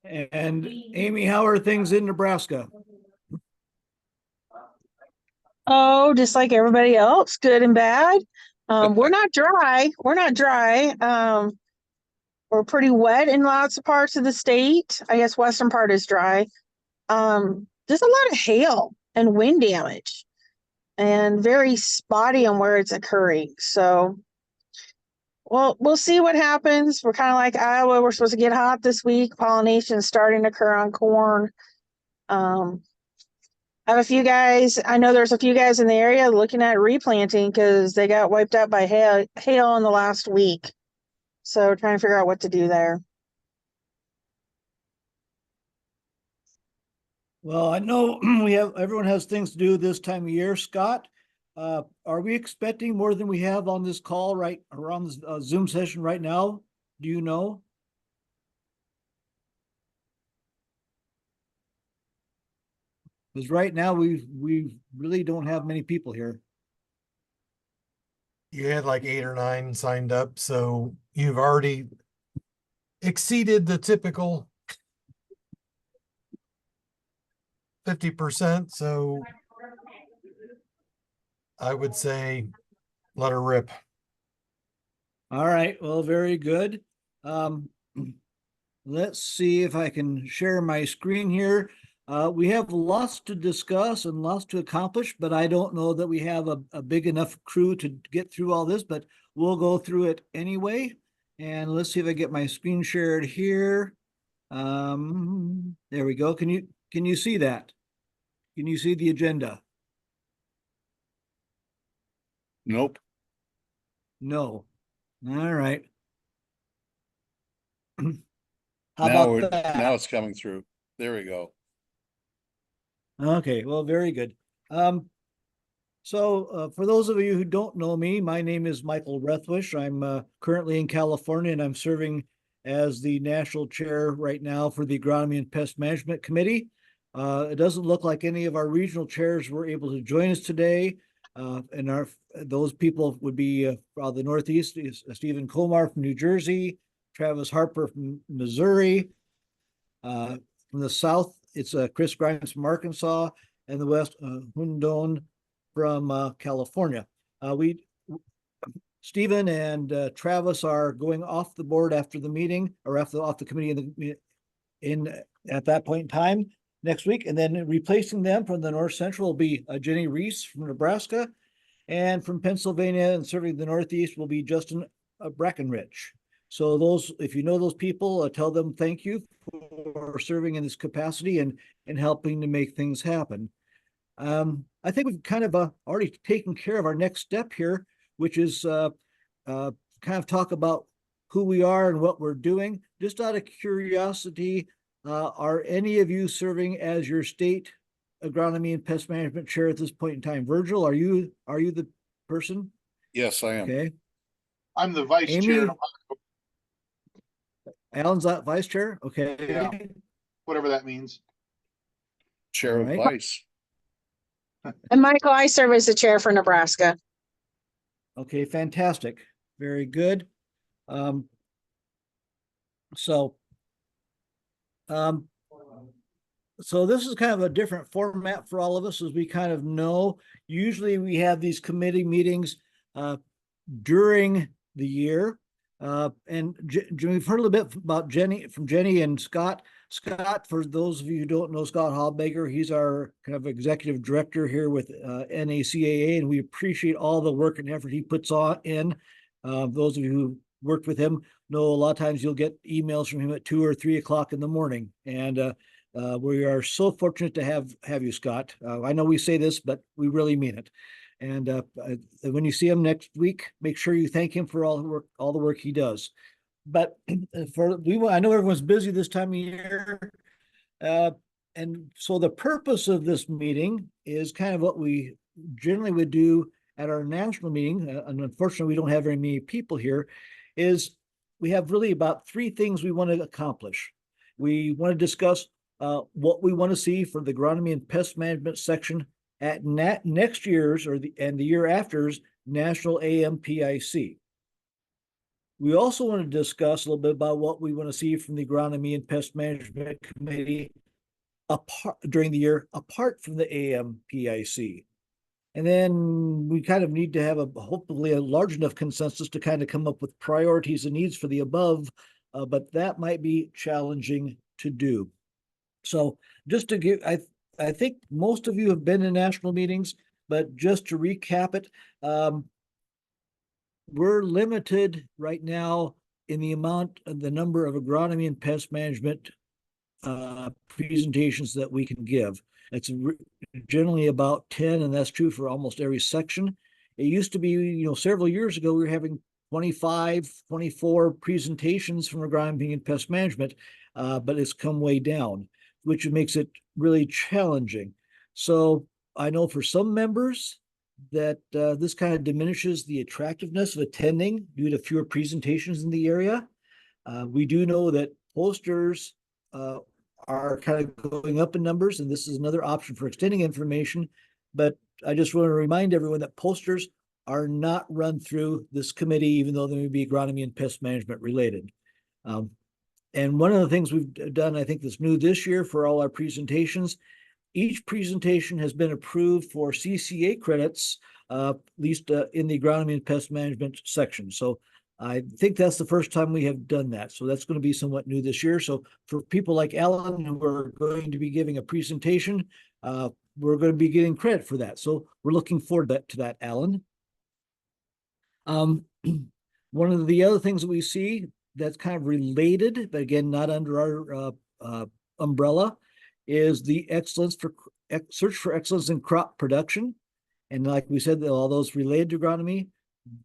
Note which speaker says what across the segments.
Speaker 1: And Amy, how are things in Nebraska?
Speaker 2: Oh, just like everybody else, good and bad. We're not dry. We're not dry. We're pretty wet in lots of parts of the state. I guess western part is dry. There's a lot of hail and wind damage and very spotty on where it's occurring. So, well, we'll see what happens. We're kind of like Iowa. We're supposed to get hot this week. Pollination is starting to occur on corn. Um, I have a few guys. I know there's a few guys in the area looking at replanting because they got wiped out by hail in the last week. So trying to figure out what to do there.
Speaker 1: Well, I know everyone has things to do this time of year. Scott, are we expecting more than we have on this call right around this Zoom session right now? Do you know? Because right now we really don't have many people here.
Speaker 3: You had like 8 or 9 signed up, so you've already exceeded the typical 50%. So I would say let her rip.
Speaker 1: All right. Well, very good. Let's see if I can share my screen here. We have lots to discuss and lots to accomplish, but I don't know that we have a big enough crew to get through all this, but we'll go through it anyway. And let's see if I get my screen shared here. There we go. Can you see that? Can you see the agenda?
Speaker 4: Nope.
Speaker 1: No. All right. How
Speaker 4: Now
Speaker 1: about that?
Speaker 4: now it's coming through. There we go.
Speaker 1: Okay, well, very good. So for those of you who don't know me, my name is Michael Rethwish. I'm currently in California and I'm serving as the national chair right now for the Agronomy and Pest Management Committee. It doesn't look like any of our regional chairs were able to join us today. And those people would be the Northeast is Stephen Komar from New Jersey, Travis Harper from Missouri. From the South, it's Chris Grimes from Arkansas, and the West, Hundon from California. Stephen and Travis are going off the board after the meeting, or off the committee at that point in time next week, and then replacing them from the North Central will be Jenny Reese from Nebraska, and from Pennsylvania and serving the Northeast will be Justin Brackenridge. So those, if you know those people, tell them thank you for serving in this capacity and helping to make things happen. I think we've kind of already taken care of our next step here, which is kind of talk about who we are and what we're doing. Just out of curiosity, are any of you serving as your state agronomy and pest management chair at this point in time? Virgil, are you the person?
Speaker 4: Yes, I am.
Speaker 1: Okay.
Speaker 5: I'm the vice
Speaker 1: Amy?
Speaker 5: chair.
Speaker 1: Alan's that vice chair? Okay.
Speaker 5: Yeah. Whatever that means.
Speaker 4: Chair of
Speaker 1: Right.
Speaker 4: vice.
Speaker 2: And Michael, I serve as the chair for Nebraska.
Speaker 1: Okay, fantastic. Very good. So this is kind of a different format for all of us, as we kind of know. Usually we have these committee meetings during the year. And we've heard a little bit about Jenny and Scott. Scott, for those of you who don't know Scott Hallbaker, he's our kind of executive director here with NACAA, and we appreciate all the work and effort he puts in. Those of you who worked with him know a lot of times you'll get emails from him at 2 or 3 o'clock in the morning. And we are so fortunate to have you, Scott. I know we say this, but we really mean it. And when you see him next week, make sure you thank him for all the work he does. But I know everyone's busy this time of year, and so the purpose of this meeting is kind of what we generally would do at our national meeting. And unfortunately, we don't have very many people here. Is we have really about 3 things we want to accomplish. We want to discuss what we want to see for the agronomy and pest management section at next year's and the year after's National AMPIC. We also want to discuss a little bit about what we want to see from the Agronomy and Pest Management Committee apart during the year, apart from the AMPIC. And then we kind of need to have hopefully a large enough consensus to kind of come up with priorities and needs for the above, but that might be challenging to do. So just to give, I think most of you have been in national meetings, but just to recap it, we're limited right now in the number of agronomy and pest management presentations that we can give. It's generally about 10, and that's true for almost every section. It used to be, several years ago, we were having 25, 24 presentations from agronomy and pest management, but it's come way down, which makes it really challenging. So I know for some members that this kind of diminishes the attractiveness of attending due to fewer presentations in the area. We do know that posters are kind of going up in numbers, and this is another option for extending information. But I just want to remind everyone that posters are not run through this committee, even though they may be agronomy and pest management related. And one of the things we've done, I think that's new this year for all our presentations, each presentation has been approved for CCA credits, at least in the agronomy and pest management section. So I think that's the first time we have done that. So that's going to be somewhat new this year. So for people like Alan, who are going to be giving a presentation, we're going to be getting credit for that. So we're looking forward to that, Alan. One of the other things that we see that's kind of related, but again, not under our umbrella, is the search for excellence in crop production. And like we said, all those related to agronomy,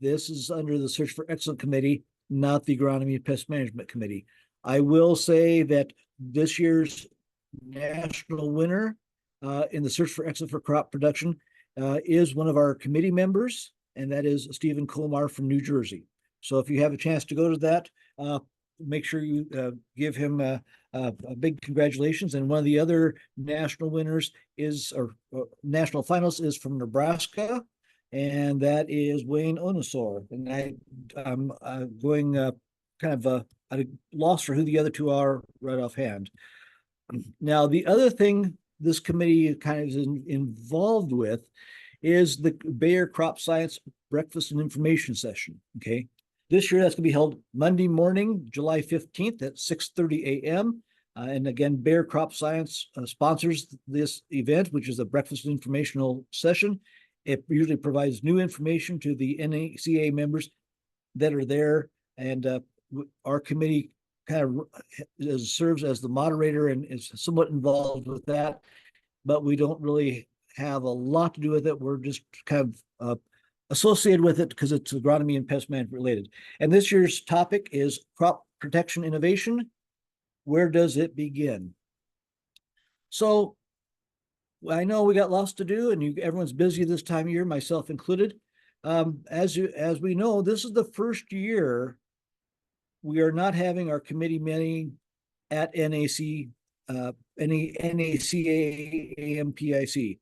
Speaker 1: this is under the Search for Excellence Committee, not the Agronomy and Pest Management Committee. I will say that this year's national winner in the Search for Excellence for Crop Production is one of our committee members, and that is Stephen Komar from New Jersey. So if you have a chance to go to that, make sure you give him a big congratulations. And one of the other national winners national finalists is from Nebraska, and that is Wayne Onosor. And I'm going kind of at a loss for who the other two are right offhand. Now, the other thing this committee kind of is involved with is the Bayer Crop Science Breakfast and Information Session. Okay. This year, that's going to be held Monday morning, July 15th at 6:30 a.m. And again, Bayer Crop Science sponsors this event, which is a breakfast informational session. It usually provides new information to the NACA members that are there. And our committee kind of serves as the moderator and is somewhat involved with that. But we don't really have a lot to do with it. We're just kind of associated with it because it's agronomy and pest management related. And this year's topic is crop protection innovation. Where does it begin? So I know we got lots to do, and everyone's busy this time of year, myself included. As we know, this is the first year we are not having our committee meeting at NACA AMPIC.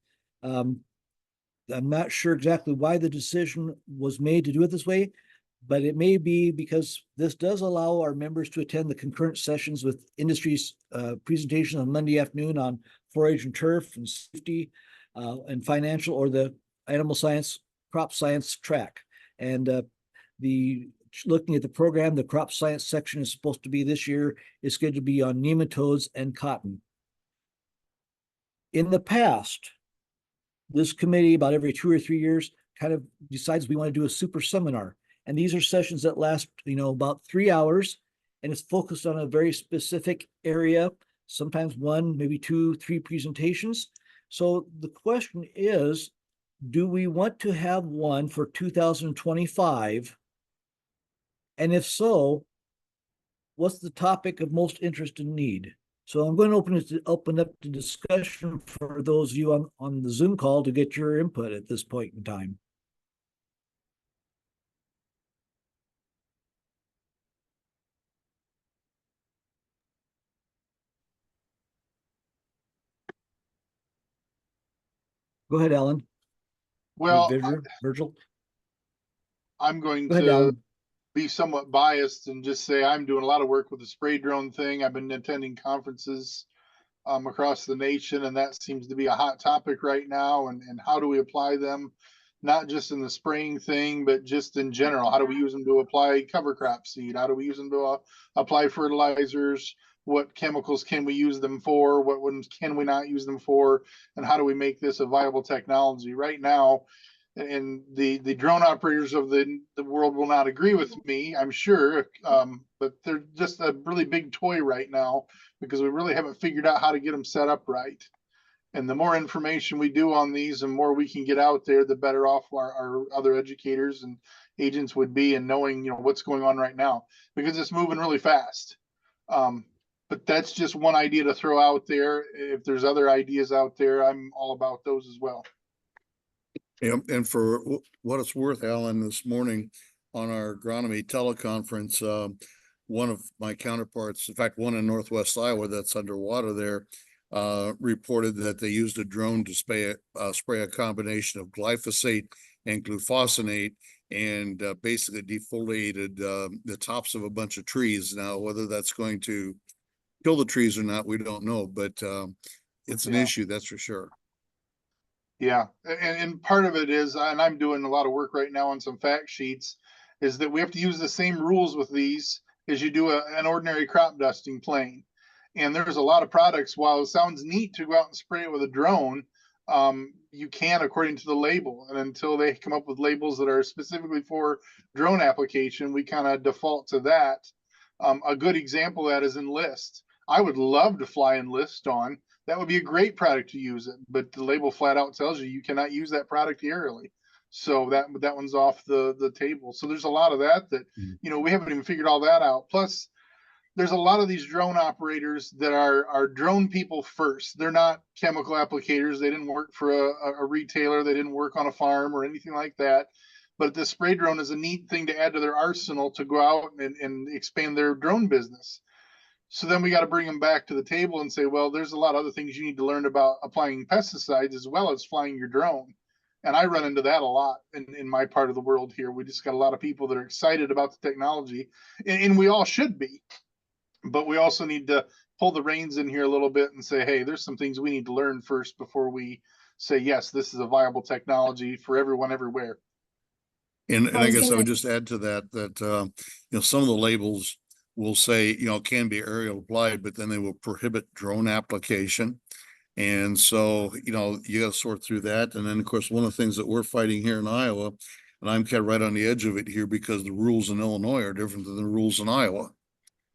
Speaker 1: I'm not sure exactly why the decision was made to do it this way, but it may be because this does allow our members to attend the concurrent sessions with industry's presentation on Monday afternoon on 4-H and turf and safety and financial, or the animal science, crop science track. And looking at the program, the crop science section is supposed to be this year is scheduled to be on nematodes and cotton. In the past, this committee, about every 2 or 3 years, kind of decides we want to do a super seminar. And these are sessions that last, about 3 hours, and it's focused on a very specific area, sometimes 1, maybe 2, 3 presentations. So the question is, do we want to have one for 2025? And if so, what's the topic of most interest and need? So I'm going to open up the discussion for those of you on the Zoom call to get your input at this point in time. Go ahead, Alan.
Speaker 5: Well,
Speaker 1: Virgil.
Speaker 5: I'm going
Speaker 1: Go ahead,
Speaker 5: to
Speaker 1: Alan.
Speaker 5: be somewhat biased and just say I'm doing a lot of work with the spray drone thing. I've been attending conferences across the nation, and that seems to be a hot topic right now. And how do we apply them, not just in the spraying thing, but just in general? How do we use them to apply cover crop seed? How do we use them to apply fertilizers? What chemicals can we use them for? What ones can we not use them for? And how do we make this a viable technology? Right now, and the drone operators of the world will not agree with me, I'm sure, but they're just a really big toy right now because we really haven't figured out how to get them set up right. And the more information we do on these and more we can get out there, the better off our other educators and agents would be in knowing, you know, what's going on right now, because it's moving really fast. But that's just one idea to throw out there. If there's other ideas out there, I'm all about those as well.
Speaker 4: And for what it's worth, Alan, this morning on our agronomy teleconference, one of my counterparts, in fact, one in Northwest Iowa that's underwater there, reported that they used a drone to spray a combination of glyphosate and glufosinate and basically defoliated the tops of a bunch of trees. Now, whether that's going to kill the trees or not, we don't know, but it's an issue, that's for sure.
Speaker 5: Yeah, and part of it is, and I'm doing a lot of work right now on some fact sheets, is that we have to use the same rules with these as you do an ordinary crop dusting plane. And there's a lot of products, while it sounds neat to go out and spray it with a drone, you can't according to the label. And until they come up with labels that are specifically for drone application, we kind of default to that. A good example of that is Enlist. I would love to fly Enlist on. That would be a great product to use it, but the label flat out tells you cannot use that product aerially. So that one's off the table. So there's a lot of that you know, we haven't even figured all that out. Plus, there's a lot of these drone operators that are drone people first. They're not chemical applicators. They didn't work for a retailer. They didn't work on a farm or anything like that. But the spray drone is a neat thing to add to their arsenal to go out and expand their drone business. So then we got to bring them back to the table and say, well, there's a lot of other things you need to learn about applying pesticides as well as flying your drone. And I run into that a lot in my part of the world here. We just got a lot of people that are excited about the technology, and we all should be. But we also need to pull the reins in here a little bit and say, hey, there's some things we need to learn first before we say, yes, this is a viable technology for everyone everywhere.
Speaker 4: And I guess I would just add to that, you know, some of the labels will say, you know, can be aerial applied, but then they will prohibit drone application. And so, you know, you got to sort through that. And then, of course, one of the things that we're fighting here in Iowa, and I'm kind of right on the edge of it here because the rules in Illinois are different than the rules in Iowa.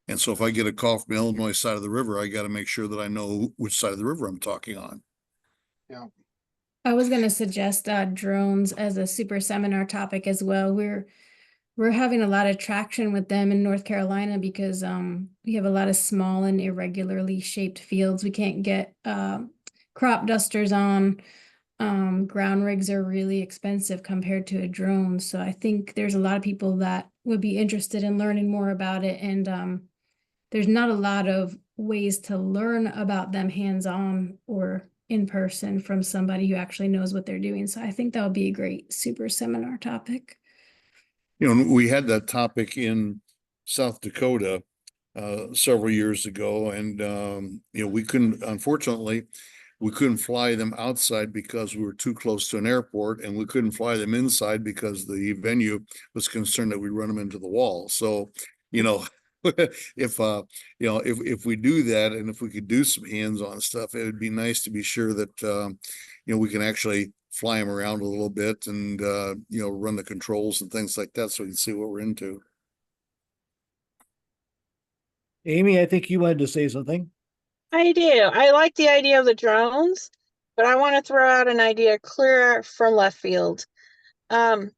Speaker 4: And so if I get a call from the Illinois side of the river, I got to make sure that I know which side of the river I'm talking on.
Speaker 5: Yeah.
Speaker 6: I was going to suggest drones as a super seminar topic as well. We're having a lot of traction with them in North Carolina because we have a lot of small and irregularly shaped fields. We can't get crop dusters on. Ground rigs are really expensive compared to a drone. So I think there's a lot of people that would be interested in learning more about it. And there's not a lot of ways to learn about them hands-on or in person from somebody who actually knows what they're doing. So I think that would be a great super seminar topic.
Speaker 4: You know, we had that topic in South Dakota several years ago, and you know, we couldn't, unfortunately, we couldn't fly them outside because we were too close to an airport, and we couldn't fly them inside because the venue was concerned that we'd run them into the wall. So, you know, if you know, if we do that, and if we could do some hands-on stuff, it would be nice to be sure that you know, we can actually fly them around a little bit and you know, run the controls and things like that so we can see what we're into.
Speaker 1: Amy, I think you wanted to say something.
Speaker 2: I do. I like the idea of the drones, but I want to throw out an idea clear from left field. You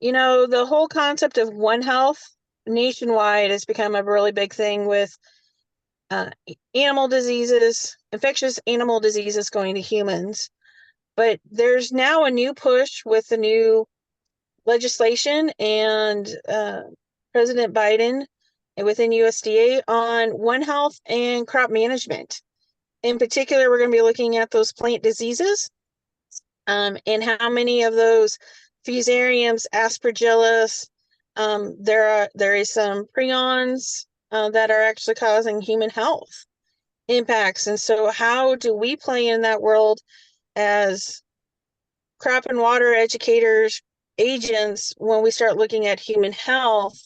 Speaker 2: know, the whole concept of One Health nationwide has become a really big thing with animal diseases, infectious animal diseases going to humans. But there's now a new push with the new legislation and President Biden and within USDA on One Health and crop management. In particular, we're going to be looking at those plant diseases and how many of those fusariums, aspergillus, There is some prions that are actually causing human health impacts. And so how do we play in that world as crop and water educators, agents, when we start looking at human health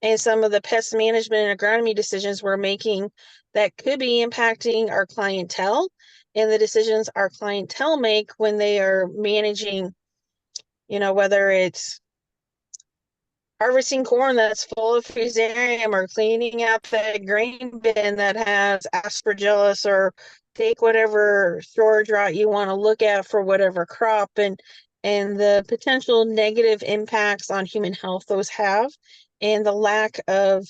Speaker 2: and some of the pest management and agronomy decisions we're making that could be impacting our clientele and the decisions our clientele make when they are managing, whether it's harvesting corn that's full of fusarium or cleaning out the grain bin that has aspergillus, or take whatever storage route you want to look at for whatever crop, and the potential negative impacts on human health those have, and the lack of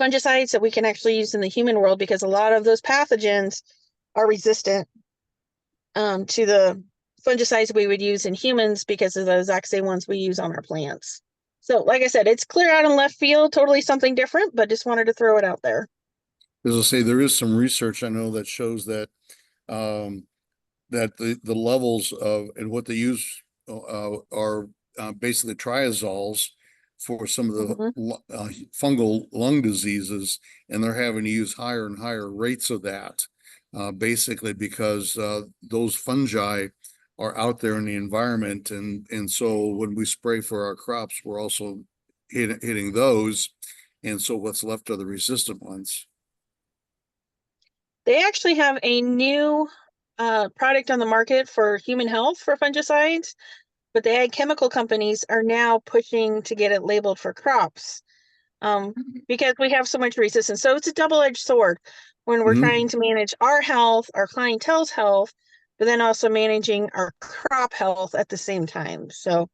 Speaker 2: fungicides that we can actually use in the human world, because a lot of those pathogens are resistant to the fungicides we would use in humans because of the exact same ones we use on our plants. So like I said, it's clear out in left field, totally something different, but just wanted to throw it out there.
Speaker 4: As I say, there is some research I know that shows that that the levels of and what they use are basically triazoles for some of the fungal lung diseases, and they're having to use higher and higher rates of that, basically because those fungi are out there in the environment, and so when we spray for our crops, we're also hitting those, and so what's left are the resistant ones.
Speaker 2: They actually have a new product on the market for human health for fungicides, but the ag chemical companies are now pushing to get it labeled for crops because we have so much resistance. So it's a double-edged sword when we're trying to manage our health, our clientele's health, but then also managing our crop health at the same time. So.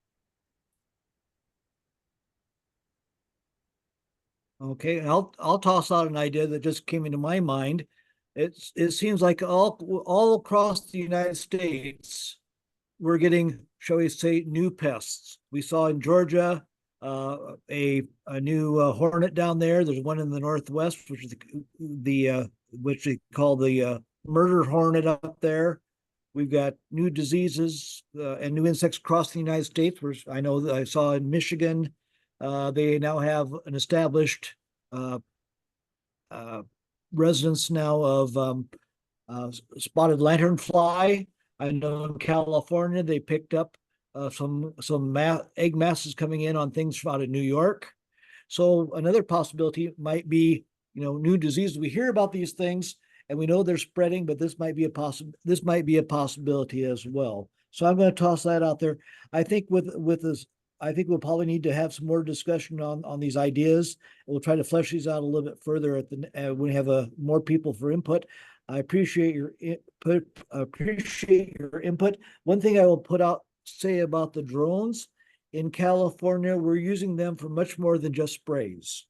Speaker 1: Okay, I'll toss out an idea that just came into my mind. It seems like all across the United States, we're getting, shall we say, new pests. We saw in Georgia a new hornet down there. There's one in the Northwest, which is the which they call the murder hornet up there. We've got new diseases and new insects across the United States. Where I know that I saw in Michigan, they now have an established residence now of spotted lanternfly. I know in California they picked up some egg masses coming in on things out of New York. So another possibility might be, new diseases. We hear about these things and we know they're spreading, but this might be a possibility as well. So I'm going to toss that out there. I think with this, I think we'll probably need to have some more discussion on these ideas. We'll try to flesh these out a little bit further when we have more people for input. I appreciate your input. One thing I will say about the drones in California, we're using them for much more than just sprays.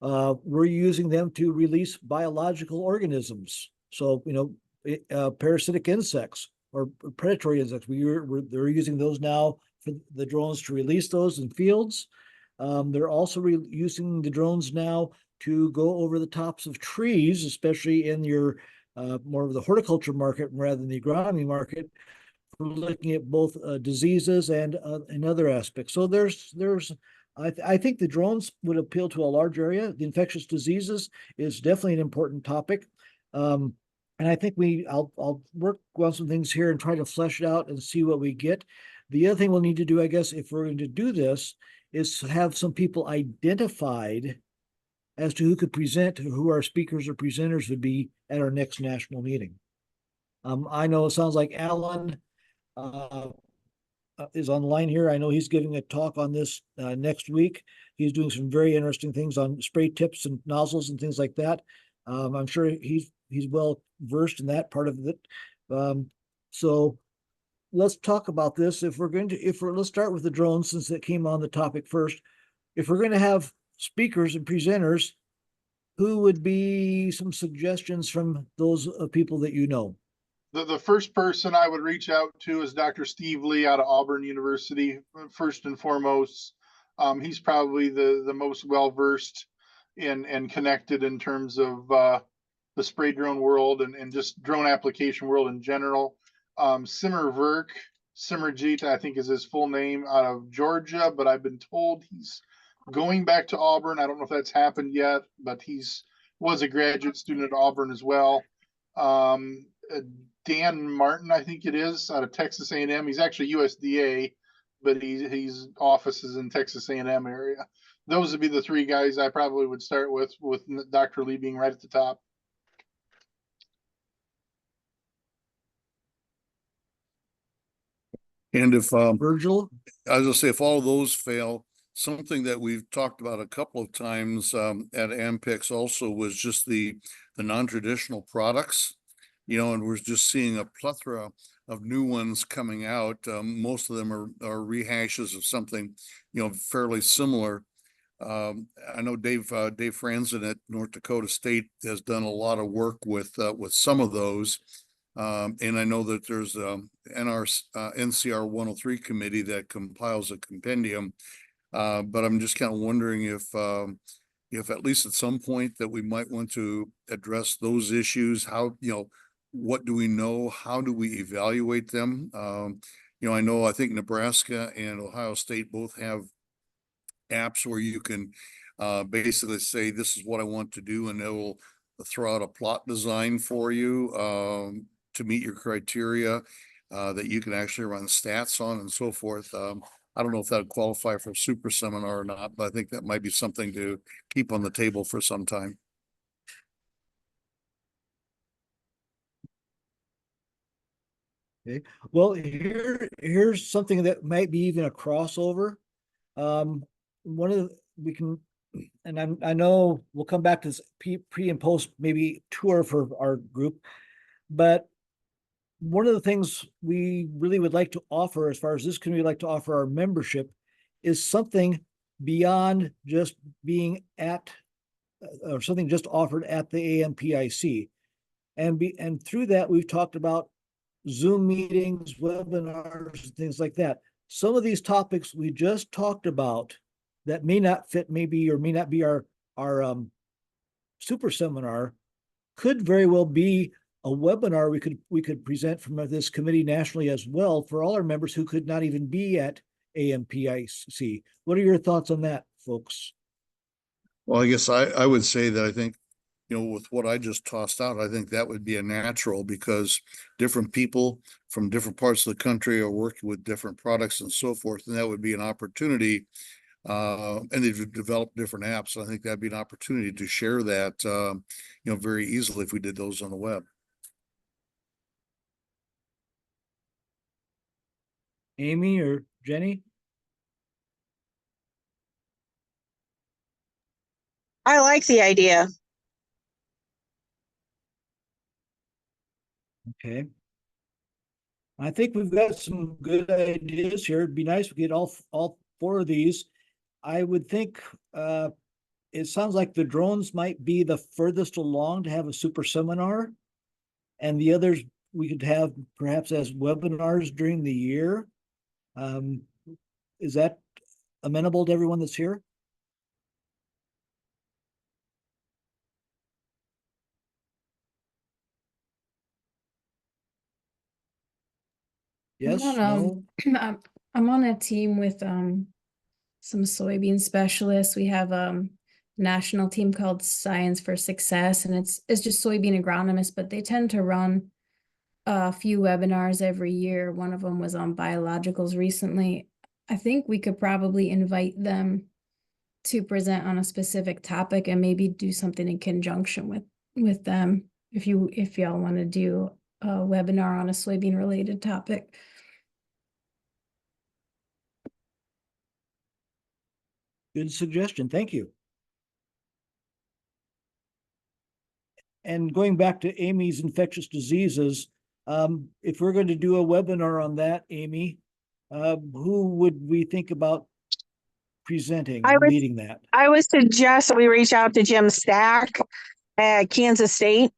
Speaker 1: We're using them to release biological organisms. So, parasitic insects or predatory insects. They're using those now for the drones to release those in fields. They're also using the drones now to go over the tops of trees, especially in your more of the horticulture market rather than the agronomy market, for looking at both diseases and other aspects. So I think the drones would appeal to a large area. The infectious diseases is definitely an important topic. And I think I'll work on some things here and try to flesh it out and see what we get. The other thing we'll need to do, I guess, if we're going to do this, is have some people identified as to who could present, who our speakers or presenters would be at our next national meeting. I know it sounds like Alan is online here. I know he's giving a talk on this next week. He's doing some very interesting things on spray tips and nozzles and things like that. I'm sure he's well versed in that part of it. So let's talk about this. Let's start with the drones, since it came on the topic first. If we're going to have speakers and presenters, who would be some suggestions from those people that you know?
Speaker 5: The first person I would reach out to is Dr. Steve Lee out of Auburn University. First and foremost, he's probably the most well-versed and connected in terms of the spray drone world and just drone application world in general. Simmer Verk Simmerjeet, I think is his full name, out of Georgia, but I've been told he's going back to Auburn. I don't know if that's happened yet, but was a graduate student at Auburn as well. Dan Martin, I think it is, out of Texas A&M. He's actually USDA, but he's offices in Texas A&M area. Those would be the three guys I probably would start with Dr. Lee being right at the top.
Speaker 4: And if,
Speaker 1: Virgil,
Speaker 4: I was gonna say, if all of those fail, something that we've talked about a couple of times at Ampex also was just the non-traditional products, and we're just seeing a plethora of new ones coming out. Most of them are rehashes of something, fairly similar. I know Dave Franzen at North Dakota State has done a lot of work with some of those. And I know that there's NCR 103 committee that compiles a compendium. But I'm just kind of wondering if at least at some point that we might want to address those issues. How, what do we know? How do we evaluate them? I think Nebraska and Ohio State both have apps where you can basically say, this is what I want to do, and it will throw out a plot design for you to meet your criteria that you can actually run stats on and so forth. I don't know if that would qualify for a super seminar or not, but I think that might be something to keep on the table for some time.
Speaker 1: okay. Well, here's something that might be even a crossover. One of the, we can, and I know we'll come back to this pre and post maybe tour for our group, but one of the things we really would like to offer, as far as this community like to offer our membership, is something beyond just being at, or something just offered at the AMPIC. And through that, we've talked about Zoom meetings, webinars, things like that. Some of these topics we just talked about that may not fit, maybe, or may not be our super seminar, could very well be a webinar we could present from this committee nationally as well for all our members who could not even be at AMPIC. What are your thoughts on that, folks?
Speaker 4: Well, I guess I would say that I think, with what I just tossed out, I think that would be a natural, because different people from different parts of the country are working with different products and so forth. And that would be an opportunity. And they've developed different apps. So I think that'd be an opportunity to share that, very easily if we did those on the web.
Speaker 1: Amy or Jenny?
Speaker 2: I like the idea.
Speaker 1: Okay. I think we've got some good ideas here. It'd be nice if we get all four of these. I would think it sounds like the drones might be the furthest along to have a super seminar, and the others we could have perhaps as webinars during the year. Is that amenable to everyone that's here? Yes, no?
Speaker 6: I'm on a team with some soybean specialists. We have a national team called Science for Success, and it's just soybean agronomists, but they tend to run a few webinars every year. One of them was on biologicals recently. I think we could probably invite them to present on a specific topic and maybe do something in conjunction with them if y'all want to do a webinar on a soybean related topic.
Speaker 1: Good suggestion. Thank you. And going back to Amy's infectious diseases, if we're going to do a webinar on that, Amy, who would we think about presenting, leading that?
Speaker 2: I would suggest that we reach out to Jim Stack at Kansas State.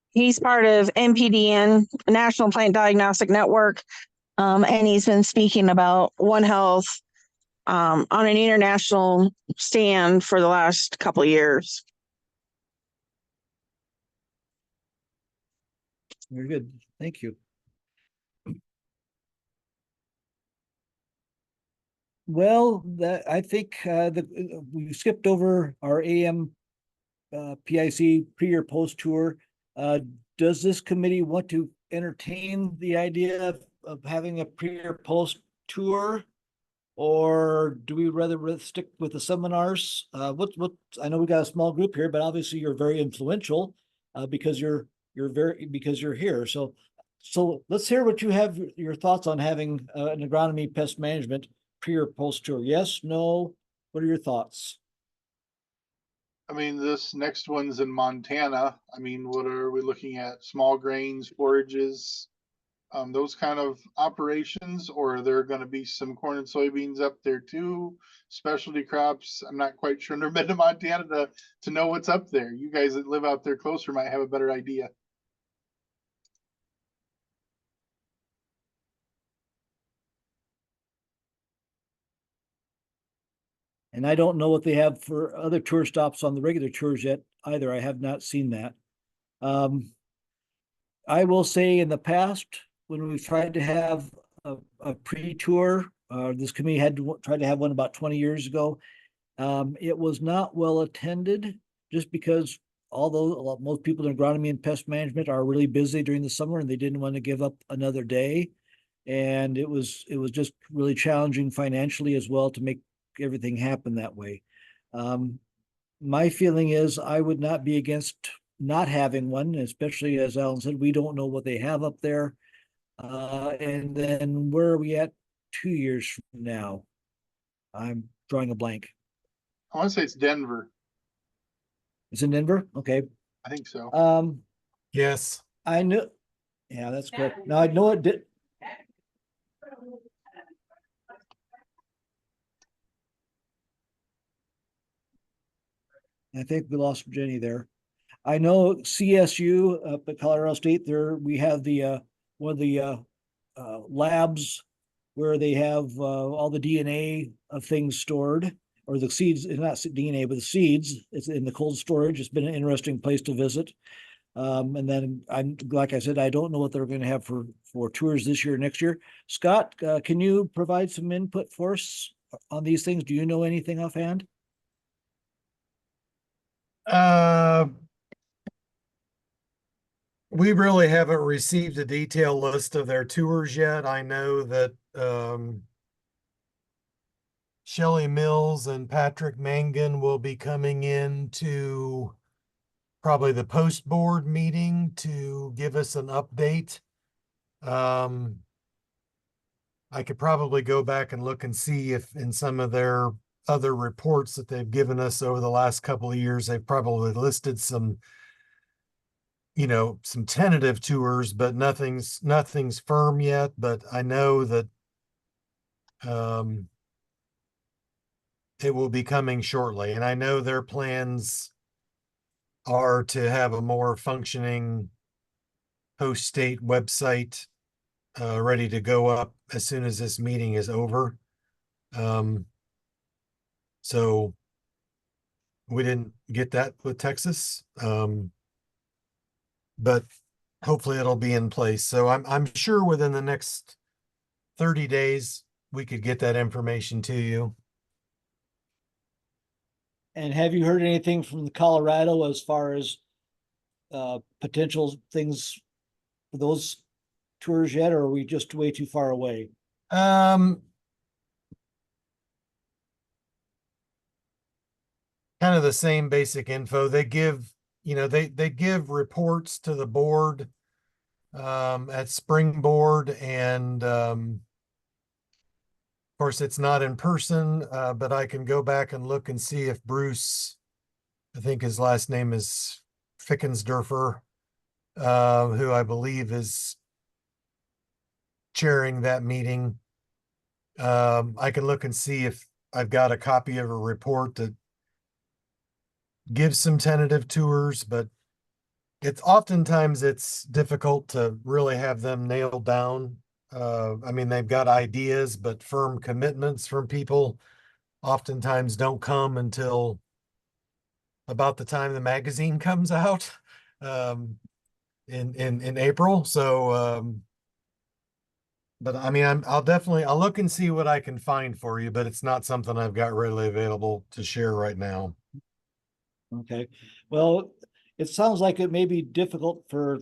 Speaker 2: He's part of NPDN, National Plant Diagnostic Network, and he's been speaking about One Health on an international stand for the last couple of years.
Speaker 1: Very good. Thank you. Well, that I think we skipped over our AM PIC pre or post tour. Uh, does this committee want to entertain the idea of having a pre or post tour? Or do we rather stick with the seminars? What I know we got a small group here, but obviously you're very influential because because you're here. So let's hear what you have your thoughts on having an agronomy pest management pre or post tour. Yes, no. What are your thoughts?
Speaker 5: I mean, this next one's in Montana. I mean, what are we looking at? Small grains, forages, those kind of operations, or are there going to be some corn and soybeans up there too? Specialty crops. I'm not quite sure. Never been to Montana to know what's up there. You guys that live out there closer might have a better idea.
Speaker 1: And I don't know what they have for other tour stops on the regular tours yet either. I have not seen that. Um, I will say in the past, when we've tried to have a pre-tour, this committee had to try to have one about 20 years ago. It was not well attended just because although most people in agronomy and pest management are really busy during the summer and they didn't want to give up another day. And it was just really challenging financially as well to make everything happen that way. Um, my feeling is I would not be against not having one, especially as Alan said, we don't know what they have up there. And then where are we at 2 years from now? I'm drawing a blank.
Speaker 5: I want to say it's Denver.
Speaker 1: It's in Denver? Okay.
Speaker 5: I think so.
Speaker 3: Yes.
Speaker 1: I knew, yeah, that's correct. Now I know it did. I think we lost Jenny there. I know CSU up at Colorado State, there we have the one of the labs where they have all the DNA of things stored, or the seeds, not DNA, but the seeds. It's in the cold storage. It's been an interesting place to visit. And then I'm like I said, I don't know what they're going to have for tours this year, next year. Scott, can you provide some input for us on these things? Do you know anything offhand?
Speaker 3: We really haven't received a detailed list of their tours yet. I know that Shelley Mills and Patrick Mangan will be coming in to probably the post board meeting to give us an update. I could probably go back and look and see if in some of their other reports that they've given us over the last couple of years, they've probably listed some, some tentative tours, but nothing's firm yet. But I know that it will be coming shortly. And I know their plans are to have a more functioning post-state website ready to go up as soon as this meeting is over. So we didn't get that with Texas, but hopefully it'll be in place. So I'm sure within the next 30 days we could get that information to you.
Speaker 1: And have you heard anything from Colorado as far as potential things for those tours yet, or are we just way too far away?
Speaker 3: Kind of the same basic info. They give, they give reports to the board at Springboard, and of course it's not in person, but I can go back and look and see if Bruce, I think his last name is Fickensdorfer, who I believe is chairing that meeting. I can look and see if I've got a copy of a report that gives some tentative tours, but it's difficult to really have them nailed down. I mean, they've got ideas, but firm commitments from people oftentimes don't come until about the time the magazine comes out in April. So But I mean, I'll look and see what I can find for you, but it's not something I've got readily available to share right now.
Speaker 1: Okay, well, it sounds like it may be difficult to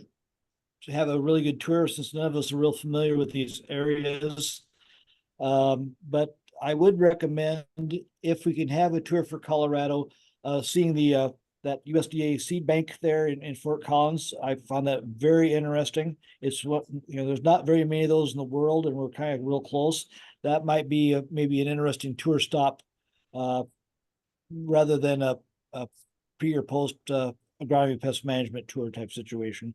Speaker 1: have a really good tour since none of us are real familiar with these areas. But I would recommend if we can have a tour for Colorado, seeing that USDA seed bank there in Fort Collins. I found that very interesting. It's there's not very many of those in the world, and we're kind of real close. That might be maybe an interesting tour stop, uh, rather than a pre or post agronomy pest management tour type situation.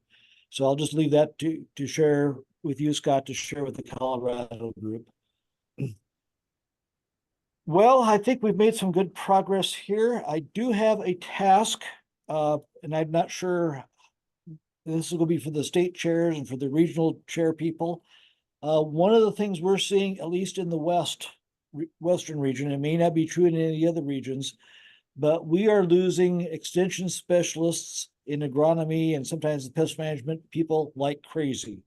Speaker 1: So I'll just leave that to share with you, Scott, to share with the Colorado group. Well, I think we've made some good progress here. I do have a task, and I'm not sure this is going to be for the state chairs and for the regional chair people. One of the things we're seeing, at least in the Western region, it may not be true in any other regions, but we are losing extension specialists in agronomy and sometimes the pest management people like crazy.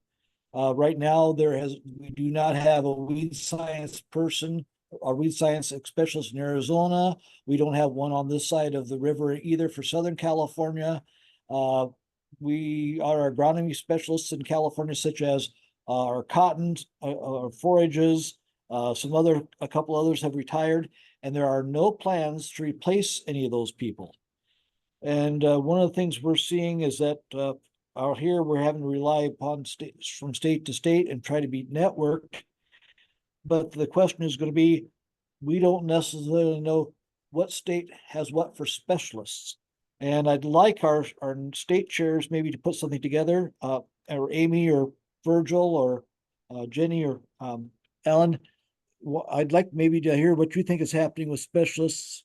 Speaker 1: Right now, we do not have a weed science person, a weed science specialist in Arizona. We don't have one on this side of the river either for Southern California. We are agronomy specialists in California, such as our cotton, our forages, a couple others have retired, and there are no plans to replace any of those people. And one of the things we're seeing is that out here we're having to rely upon from state to state and try to be networked. But the question is going to be, we don't necessarily know what state has what for specialists. And I'd like our state chairs maybe to put something together, or Amy or Virgil or Jenny or Ellen. I'd like maybe to hear what you think is happening with specialists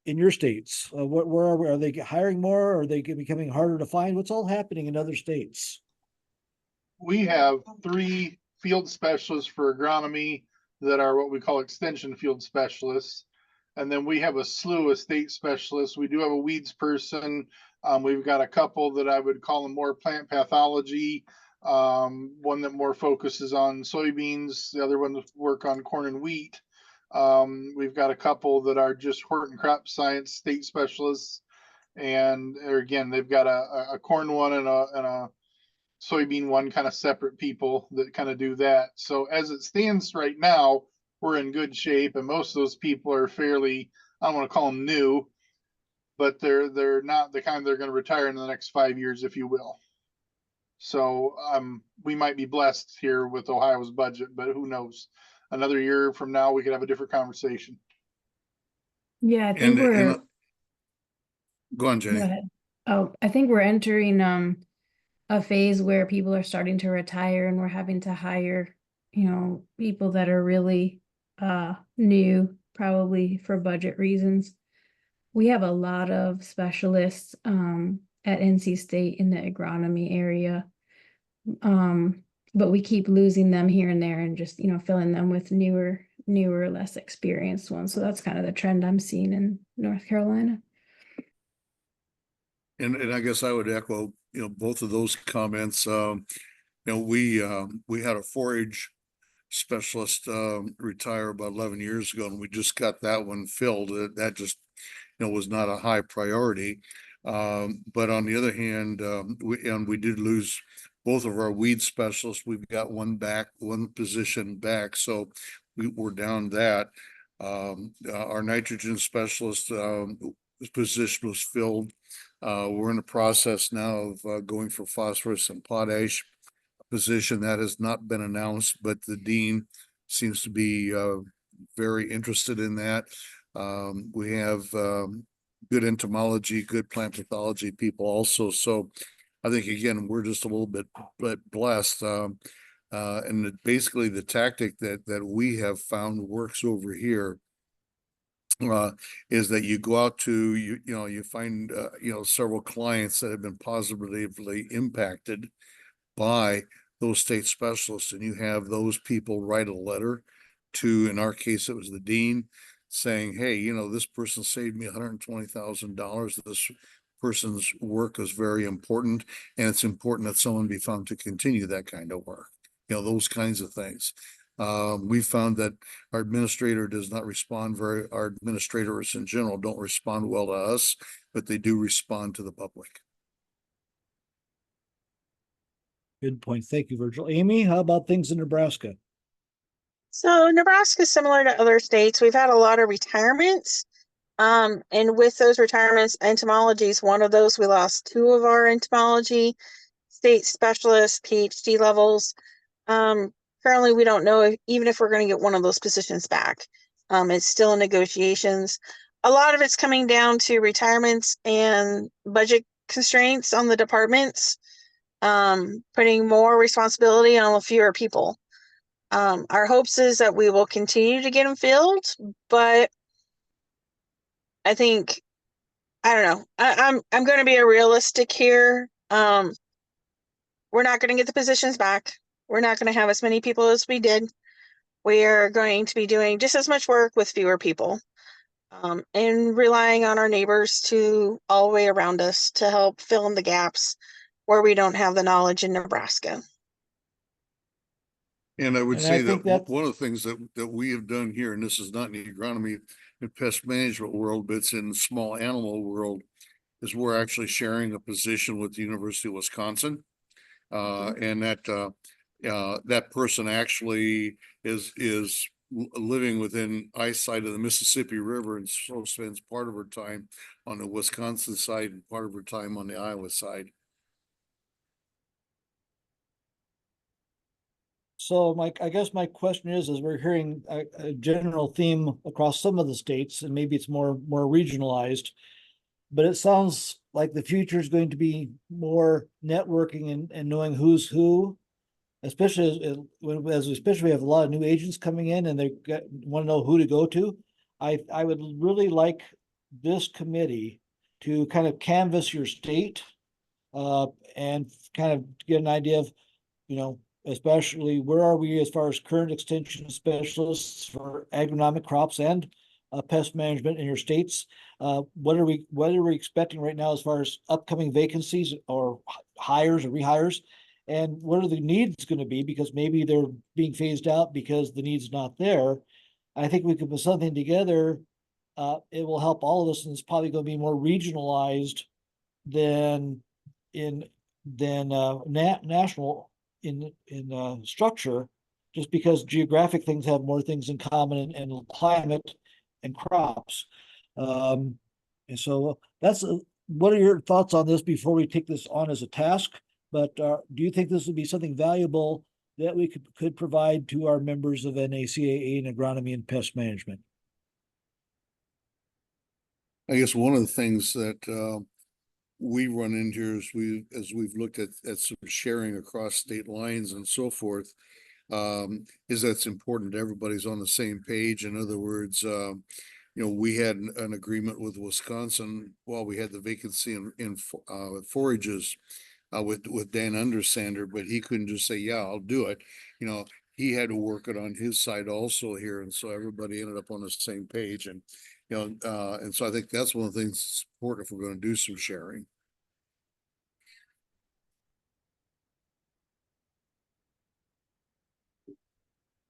Speaker 1: in your states. Where are we? Are they hiring more? Or are they becoming harder to find? What's all happening in other states?
Speaker 5: We have 3 field specialists for agronomy that are what we call extension field specialists. And then we have a slew of state specialists. We do have a weeds person. We've got a couple that I would call them more plant pathology. One that more focuses on soybeans, the other one work on corn and wheat. We've got a couple that are just hort and crop science state specialists. And again, they've got a corn one and a soybean one, kind of separate people that kind of do that. So as it stands right now, we're in good shape, and most of those people are fairly, I don't want to call them new, but they're not the kind they're going to retire in the next 5 years, if you will. So we might be blessed here with Ohio's budget, but who knows? Another year from now, we could have a different conversation.
Speaker 6: Yeah, I think we're
Speaker 4: go on,
Speaker 6: go
Speaker 4: Jenny.
Speaker 6: ahead. Oh, I think we're entering a phase where people are starting to retire and we're having to hire, people that are really new, probably for budget reasons. We have a lot of specialists at NC State in the agronomy area. But we keep losing them here and there and just, filling them with newer, less experienced ones. So that's kind of the trend I'm seeing in North Carolina.
Speaker 4: And I guess I would echo, both of those comments. We had a forage specialist retire about 11 years ago, and we just got that one filled. That just, was not a high priority. But on the other hand, we did lose both of our weed specialists. We've got one position back, so we're down that. Our nitrogen specialist position was filled. We're in the process now of going for phosphorus and potash position that has not been announced, but the dean seems to be very interested in that. We have good entomology, good plant pathology people also. So I think, again, we're just a little bit blessed. And basically the tactic that we have found works over here is that you go out to, you find, several clients that have been positively impacted by those state specialists, and you have those people write a letter to, in our case, it was the dean, saying, hey, this person saved me $120,000. This person's work is very important, and it's important that someone be found to continue that kind of work. those kinds of things. We found that our administrator does not respond our administrators in general don't respond well to us, but they do respond to the public.
Speaker 1: Good point. Thank you, Virgil. Amy, how about things in Nebraska?
Speaker 2: So Nebraska is similar to other states. We've had a lot of retirements. And with those retirements, entomology is one of those. We lost 2 of our entomology state specialists, PhD levels. Currently, we don't know even if we're going to get one of those positions back. It's still in negotiations. A lot of it's coming down to retirements and budget constraints on the departments, putting more responsibility on fewer people. Our hopes is that we will continue to get them filled, but I think, I don't know. I'm going to be a realistic here. We're not going to get the positions back. We're not going to have as many people as we did. We are going to be doing just as much work with fewer people, and relying on our neighbors to all the way around us to help fill in the gaps where we don't have the knowledge in Nebraska.
Speaker 4: And I would
Speaker 1: And I
Speaker 4: say
Speaker 1: think
Speaker 4: that
Speaker 1: that's-
Speaker 4: one of the things that we have done here, and this is not in the agronomy and pest management world, but it's in the small animal world, is we're actually sharing a position with the University of Wisconsin. And that person actually is living within eyesight of the Mississippi River, and so spends part of her time on the Wisconsin side and part of her time on the Iowa side.
Speaker 1: So I guess my question is we're hearing a general theme across some of the states, and maybe it's more regionalized, but it sounds like the future is going to be more networking and knowing who's who, especially especially we have a lot of new agents coming in and they want to know who to go to. I would really like this committee to kind of canvass your state, and kind of get an idea of, especially where are we as far as current extension specialists for agronomic crops and pest management in your states. What are we expecting right now as far as upcoming vacancies or hires or rehires? And what are the needs going to be? Because maybe they're being phased out because the need's not there. I think we could put something together. It will help all of us, and it's probably going to be more regionalized than national in structure, just because geographic things have more things in common, and climate and crops. And so what are your thoughts on this before we take this on as a task? But do you think this would be something valuable that we could provide to our members of NACAA and agronomy and pest management?
Speaker 4: I guess one of the things that we run into as we've looked at some sharing across state lines and so forth, is that it's important that everybody's on the same page. In other words, we had an agreement with Wisconsin while we had the vacancy in forages with Dan Undersander, but he couldn't just say, yeah, I'll do it. He had to work it on his side also here. And so everybody ended up on the same page. And and so I think that's one of the things that's important if we're going to do some sharing.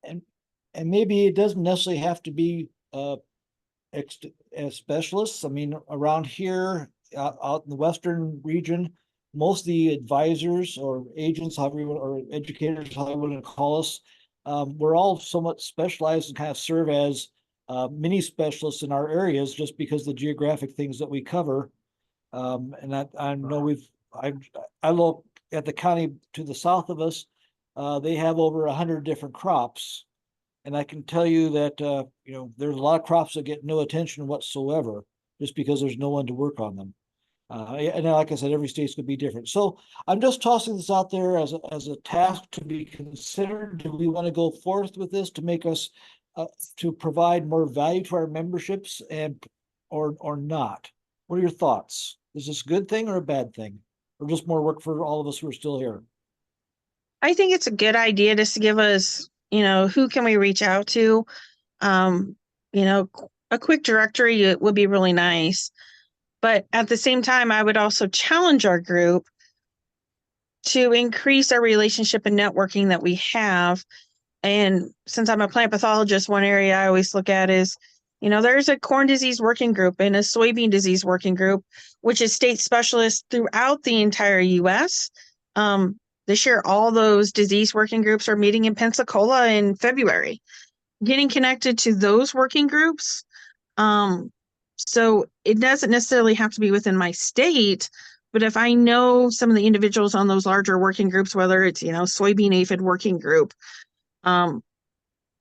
Speaker 1: And maybe it doesn't necessarily have to be as specialists. I mean, around here, out in the western region, most of the advisors or agents, however you want, or educators, however you want to call us, we're all somewhat specialized and kind of serve as mini specialists in our areas, just because of the geographic things that we cover. And I know I look at the county to the south of us, they have over 100 different crops. And I can tell you that, there's a lot of crops that get no attention whatsoever, just because there's no one to work on them. And like I said, every state's gonna be different. So I'm just tossing this out there as a task to be considered. Do we want to go forth with this to make us, to provide more value to our memberships or not? What are your thoughts? Is this a good thing or a bad thing? Or just more work for all of us who are still here?
Speaker 2: I think it's a good idea just to give us, who can we reach out to? A quick directory would be really nice. But at the same time, I would also challenge our group to increase our relationship and networking that we have. And since I'm a plant pathologist, one area I always look at is, there's a corn disease working group and a soybean disease working group, which is state specialists throughout the entire US. This year, all those disease working groups are meeting in Pensacola in February. Getting connected to those working groups. So it doesn't necessarily have to be within my state, but if I know some of the individuals on those larger working groups, whether it's, soybean aphid working group,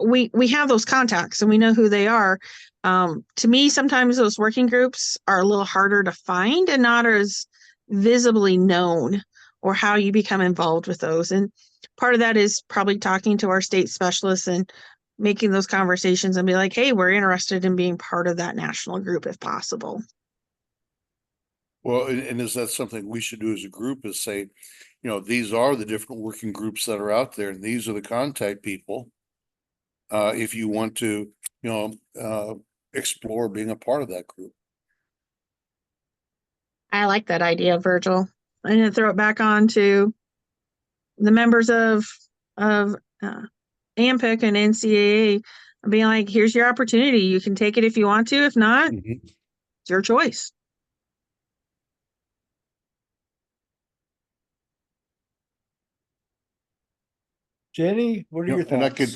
Speaker 2: we have those contacts and we know who they are. To me, sometimes those working groups are a little harder to find and not as visibly known, or how you become involved with those. And part of that is probably talking to our state specialists and making those conversations and be like, hey, we're interested in being part of that national group if possible.
Speaker 4: Well, and is that something we should do as a group, is say, these are the different working groups that are out there and these are the contact people. If you want to, explore being a part of that group.
Speaker 2: I like that idea, Virgil. I'm going to throw it back on to the members of AMPIC and NCAA, being like, here's your opportunity. You can take it if you want to. If not, it's your choice.
Speaker 1: Jenny, what are your
Speaker 4: And I could,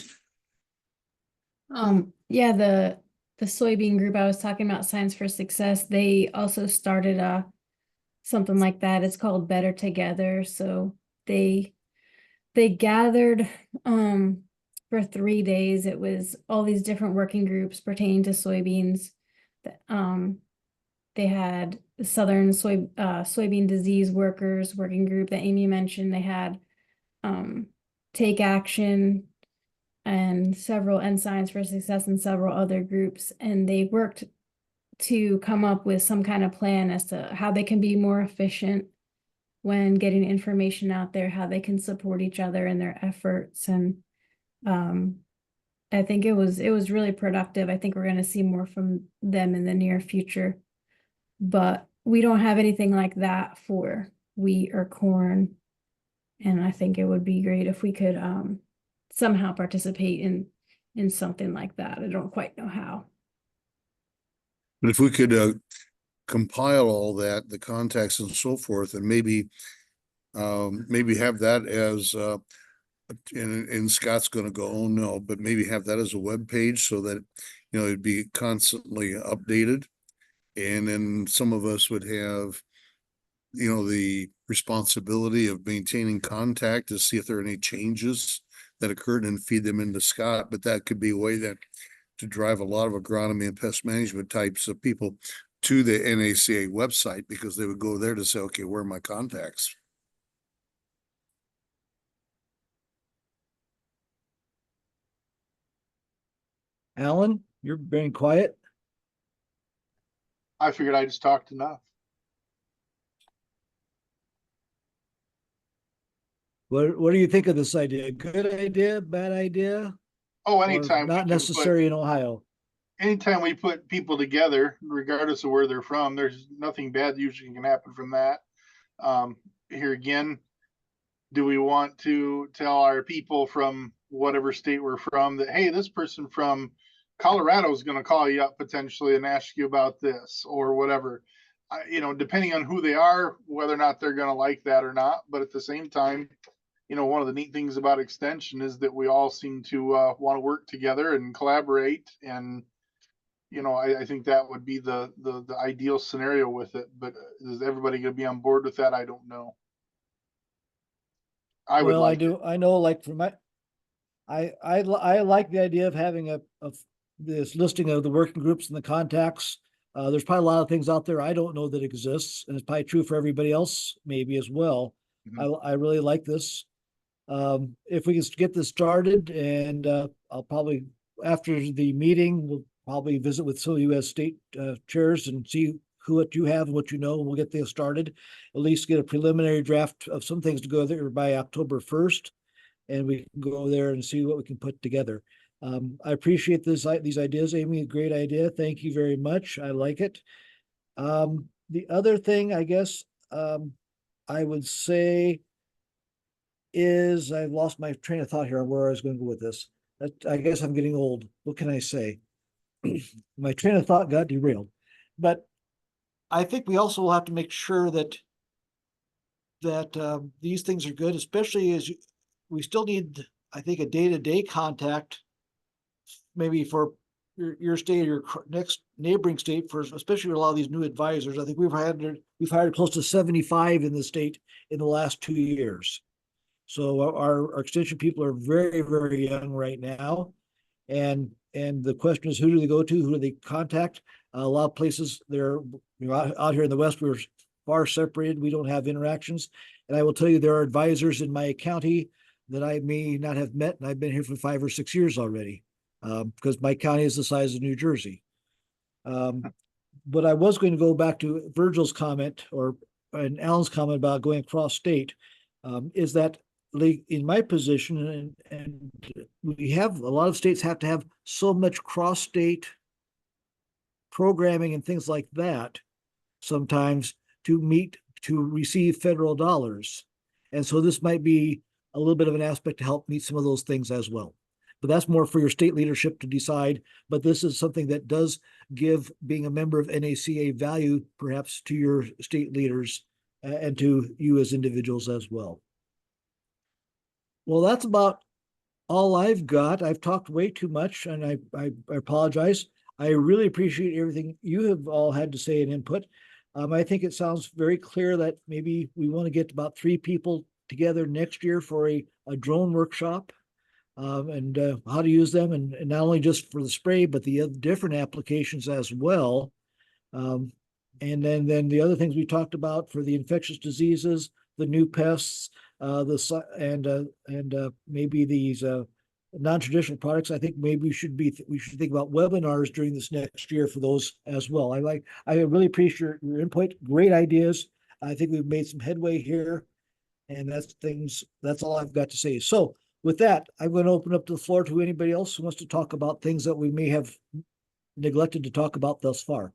Speaker 1: thoughts?
Speaker 6: Yeah, the soybean group I was talking about, Science for Success, they also started something like that. It's called Better Together. So they gathered for 3 days. It was all these different working groups pertaining to soybeans. They had the Southern Soybean Disease Workers Working Group that Amy mentioned. They had Take Action and Science for Success and several other groups. And they worked to come up with some kind of plan as to how they can be more efficient when getting information out there, how they can support each other in their efforts. And I think it was really productive. I think we're going to see more from them in the near future, but we don't have anything like that for wheat or corn. And I think it would be great if we could somehow participate in something like that. I don't quite know how.
Speaker 4: but if we could compile all that, the contacts and so forth, and maybe have that as and Scott's going to go, oh no, but maybe have that as a web page so that it'd be constantly updated, and then some of us would have the responsibility of maintaining contact to see if there are any changes that occurred and feed them into Scott. But that could be a way that to drive a lot of agronomy and pest management types of people to the NACA website, because they would go there to say, okay, where are my contacts?
Speaker 1: Alan, you're being quiet.
Speaker 5: I figured I just talked enough.
Speaker 1: What do you think of this idea? Good idea, bad idea?
Speaker 5: Oh,
Speaker 1: Or
Speaker 5: anytime we
Speaker 1: not
Speaker 5: can
Speaker 1: necessary in Ohio?
Speaker 5: anytime we put people together, regardless of where they're from, there's nothing bad usually can happen from that. Here again, do we want to tell our people from whatever state we're from that, hey, this person from Colorado is going to call you up potentially and ask you about this or whatever? Depending on who they are, whether or not they're going to like that or not. But at the same time, one of the neat things about extension is that we all seem to want to work together and collaborate. And, I think that would be the ideal scenario with it. But is everybody going to be on board with that? I don't know. I would
Speaker 1: Well,
Speaker 5: like
Speaker 1: I know, like for my, I like the idea of having this listing of the working groups and the contacts. There's probably a lot of things out there I don't know that exists, and it's probably true for everybody else maybe as well. I really like this. If we can get this started, and I'll probably, after the meeting, we'll probably visit with some of you as state chairs and see what you have and what and we'll get this started. At least get a preliminary draft of some things to go there by October 1st, and we can go there and see what we can put together. I appreciate these ideas, Amy. Great idea. Thank you very much. I like it. The other thing, I guess, I would say is, I've lost my train of thought here on where I was going to go with this. I guess I'm getting old. What can I say? My train of thought got derailed. But I think we also will have to make sure that these things are good, especially as we still need, I think, a day-to-day contact, maybe for your state or your next neighboring state, for especially a lot of these new advisors. I think we've hired close to 75 in the state in the last 2 years. So our extension people are very, very young right now. And the question is, who do they go to? Who do they contact? A lot of places they're, out here in the West, we're far separated. We don't have interactions. And I will tell you, there are advisors in my county that I may not have met, and I've been here for 5 or 6 years already, because my county is the size of New Jersey. But I was going to go back to Virgil's comment and Alan's comment about going across state, is that in my position, and we have a lot of states have to have so much cross-state programming and things like that sometimes to receive federal dollars. And so this might be a little bit of an aspect to help meet some of those things as well. But that's more for your state leadership to decide. But this is something that does give being a member of NACA value, perhaps, to your state leaders and to you as individuals as well. Well, that's about all I've got. I've talked way too much, and I apologize. I really appreciate everything you have all had to say and input. I think it sounds very clear that maybe we want to get about 3 people together next year for a drone workshop, and how to use them, and not only just for the spray, but the other different applications as well. And then the other things we talked about for the infectious diseases, the new pests, maybe these non-traditional products. I think maybe we should think about webinars during this next year for those as well. I really appreciate your input. Great ideas. I think we've made some headway here, and that's all I've got to say. So with that, I'm going to open up the floor to anybody else who wants to talk about things that we may have neglected to talk about thus far.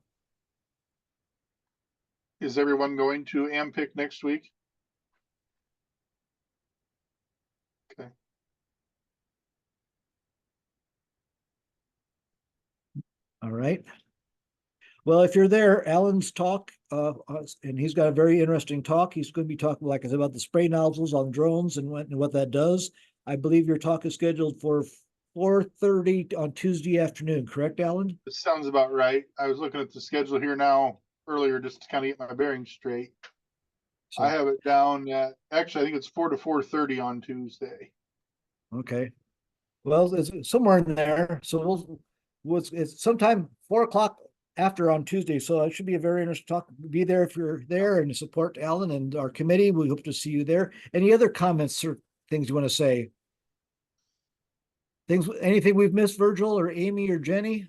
Speaker 5: Is everyone going to AMPIC next week? Okay.
Speaker 1: All right. Well, if you're there, Alan's talk, and he's got a very interesting talk. He's going to be talking, like I said, about the spray nozzles on drones and what that does. I believe your talk is scheduled for 4:30 on Tuesday afternoon, correct, Alan?
Speaker 5: This sounds about right. I was looking at the schedule here now earlier just to kind of get my bearings straight.
Speaker 1: So,
Speaker 5: I have it down at, actually, I think it's 4 to 4:30 on Tuesday.
Speaker 1: okay. Well, it's somewhere in there. So it's sometime 4 o'clock after on Tuesday. So it should be a very interesting talk. Be there if you're there and support Alan and our committee. We hope to see you there. Any other comments or things you want to say? Anything we've missed, Virgil or Amy or Jenny?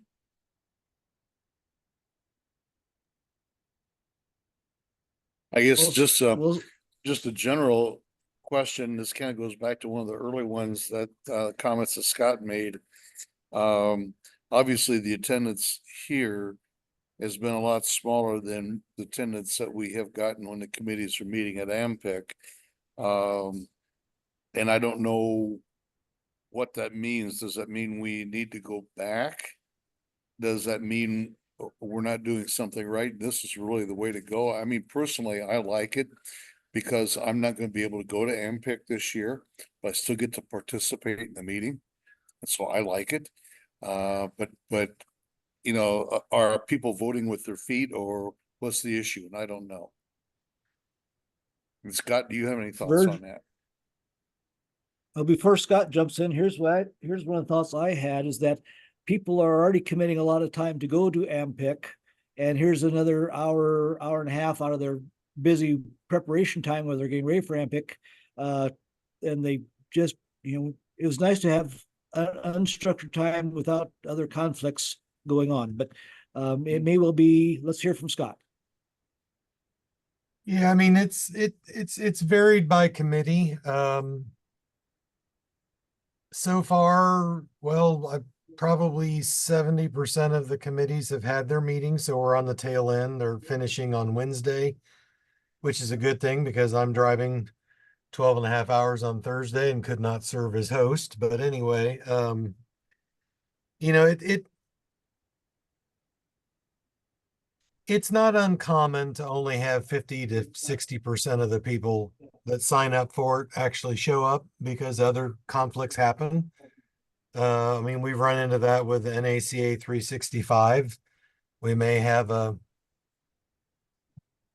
Speaker 4: I guess
Speaker 1: Well,
Speaker 4: just a general question. This kind of goes back to one of the early ones that comments that Scott made. Obviously, the attendance here has been a lot smaller than the attendance that we have gotten when the committees are meeting at AMPIC. And I don't know what that means. Does that mean we need to go back? Does that mean we're not doing something right? This is really the way to go. I mean, personally, I like it because I'm not going to be able to go to AMPIC this year, but I still get to participate in the meeting. And so I like it. But you know, are people voting with their feet, or what's the issue? And I don't know. And Scott, do you have any thoughts on that?
Speaker 1: Well, before Scott jumps in, here's one of the thoughts I had, is that people are already committing a lot of time to go to AMPIC, and here's another hour and a half out of their busy preparation time where they're getting ready for AMPIC. And they just, it was nice to have unstructured time without other conflicts going on, but it may well be. Let's hear from Scott.
Speaker 3: Yeah, I mean, it's varied by committee. So far, well, probably 70% of the committees have had their meetings, so we're on the tail end. They're finishing on Wednesday, which is a good thing because I'm driving 12 and a half hours on Thursday and could not serve as host. But anyway, you know, it's not uncommon to only have 50 to 60% of the people that sign up for it actually show up because other conflicts happen. I mean, we've run into that with NACA 365. We may have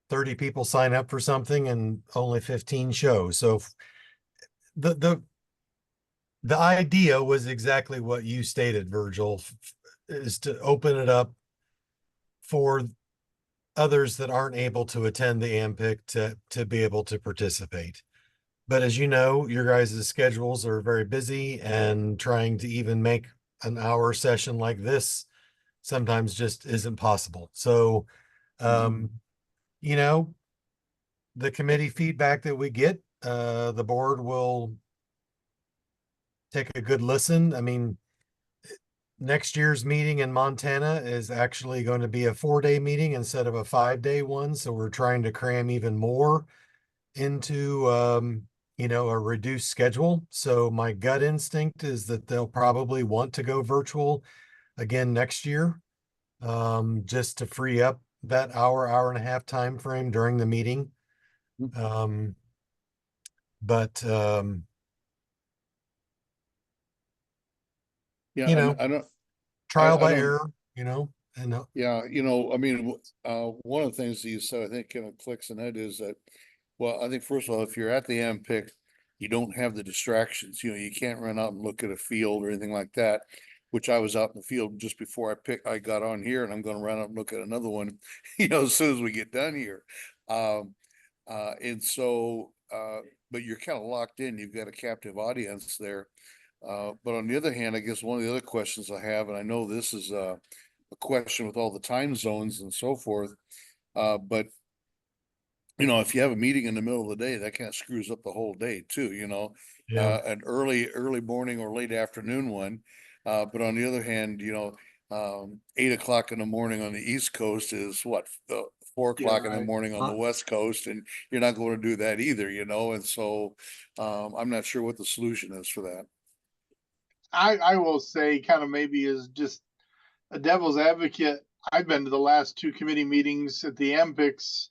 Speaker 3: 30 people sign up for something and only 15 show. So the idea was exactly what you stated, Virgil, is to open it up for others that aren't able to attend the AMPIC to be able to participate. But as you know, your guys' schedules are very busy, and trying to even make an hour session like this sometimes just isn't possible. So, you know, the committee feedback that we get, the board will take a good listen. I mean, next year's meeting in Montana is actually going to be a 4-day meeting instead of a 5-day one. So we're trying to cram even more into, you know, a reduced schedule. So my gut instinct is that they'll probably want to go virtual again next year, just to free up that hour and a half time frame during the meeting. But
Speaker 4: Yeah,
Speaker 3: you know,
Speaker 4: I don't,
Speaker 3: trial
Speaker 4: I
Speaker 3: by
Speaker 4: don't-
Speaker 3: error, you know, and
Speaker 4: yeah, I mean, one of the things that you said, I think kind of clicks in that is that, well, I think first of all, if you're at the AMPIC, you don't have the distractions, you can't run out and look at a field or anything like that, which I was out in the field just before I got on here, and I'm gonna run out and look at another one, as soon as we get done here. And so, but you're kind of locked in, you've got a captive audience there. But on the other hand, I guess one of the other questions I have, and I know this is a question with all the time zones and so forth, but if you have a meeting in the middle of the day, that kind of screws up the whole day too,
Speaker 3: yeah.
Speaker 4: an early morning or late afternoon one. But on the other hand, 8 o'clock in the morning on the East Coast is what, 4 o'clock in the
Speaker 5: right.
Speaker 4: morning on the West Coast, and you're not going to do that either, and so I'm not sure what the solution is for that.
Speaker 5: I will say kind of maybe is just a devil's advocate. I've been to the last 2 committee meetings at the AMPICs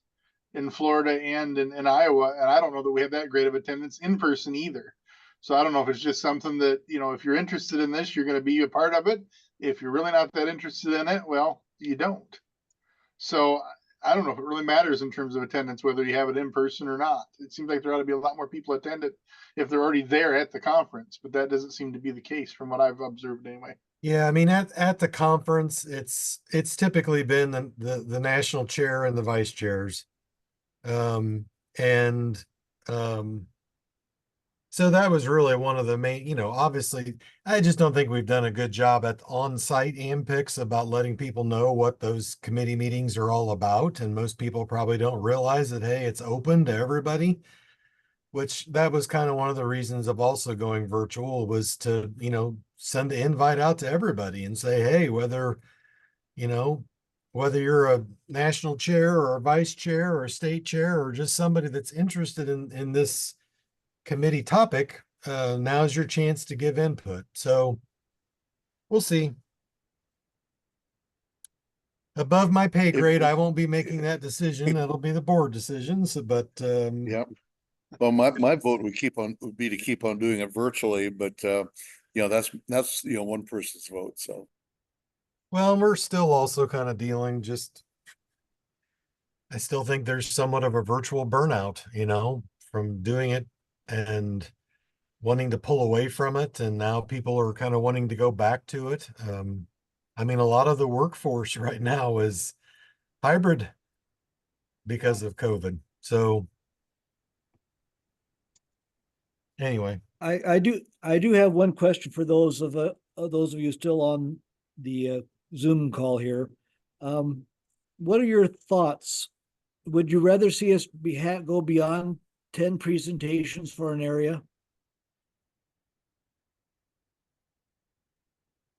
Speaker 5: in Florida and in Iowa, and I don't know that we have that great of attendance in person either. So I don't know if it's just something that, if you're interested in this, you're going to be a part of it. If you're really not that interested in it, well, you don't. So I don't know if it really matters in terms of attendance, whether you have it in person or not. It seems like there ought to be a lot more people attended if they're already there at the conference, but that doesn't seem to be the case from what I've observed anyway.
Speaker 3: Yeah, I mean, at the conference, it's typically been the national chair and the vice chairs. And so that was really one of the main, obviously, I just don't think we've done a good job at on-site AMPICs about letting people know what those committee meetings are all about. And most people probably don't realize that, hey, it's open to everybody, which that was kind of one of the reasons of also going virtual, was to, send the invite out to everybody and say, hey, whether you're a national chair or a vice chair or a state chair or just somebody that's interested in this committee topic, now's your chance to give input. So we'll see. Above my pay grade, I won't be making that decision. That'll be the board decisions, but
Speaker 4: yeah. Well, my vote would be to keep on doing it virtually, but that's one person's vote. So,
Speaker 3: well, we're still also kind of dealing, I still think there's somewhat of a virtual burnout, from doing it and wanting to pull away from it. And now people are kind of wanting to go back to it. I mean, a lot of the workforce right now is hybrid because of COVID. So anyway,
Speaker 1: I do have one question for those of you still on the Zoom call here. What are your thoughts? Would you rather see us go beyond 10 presentations for an area?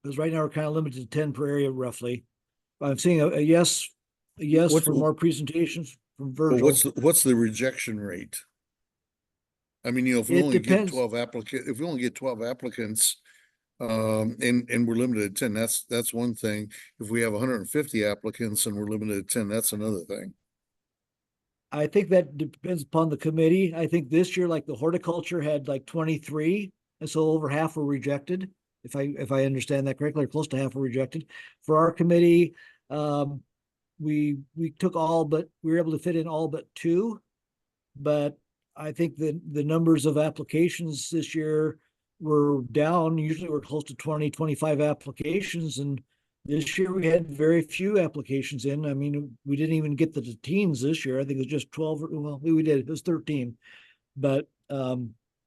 Speaker 1: Because right now we're kind of limited to 10 per area roughly. I'm seeing a yes
Speaker 4: What's-
Speaker 1: for more presentations from
Speaker 4: well,
Speaker 1: Virgil.
Speaker 4: what's the rejection rate? I mean, if we
Speaker 1: It
Speaker 4: only get
Speaker 1: depends.
Speaker 4: 12 if we only get 12 applicants, and we're limited to 10, that's one thing. If we have 150 applicants and we're limited to 10, that's another thing.
Speaker 1: I think that depends upon the committee. I think this year, like the horticulture had like 23, and so over half were rejected. If I understand that correctly, or close to half were rejected. For our committee, we took all, but we were able to fit in all but 2. But I think the numbers of applications this year were down. Usually we're close to 20, 25 applications, and this year we had very few applications in. I mean, we didn't even get the teens this year. I think it was just 12. Well, we did. It was 13, but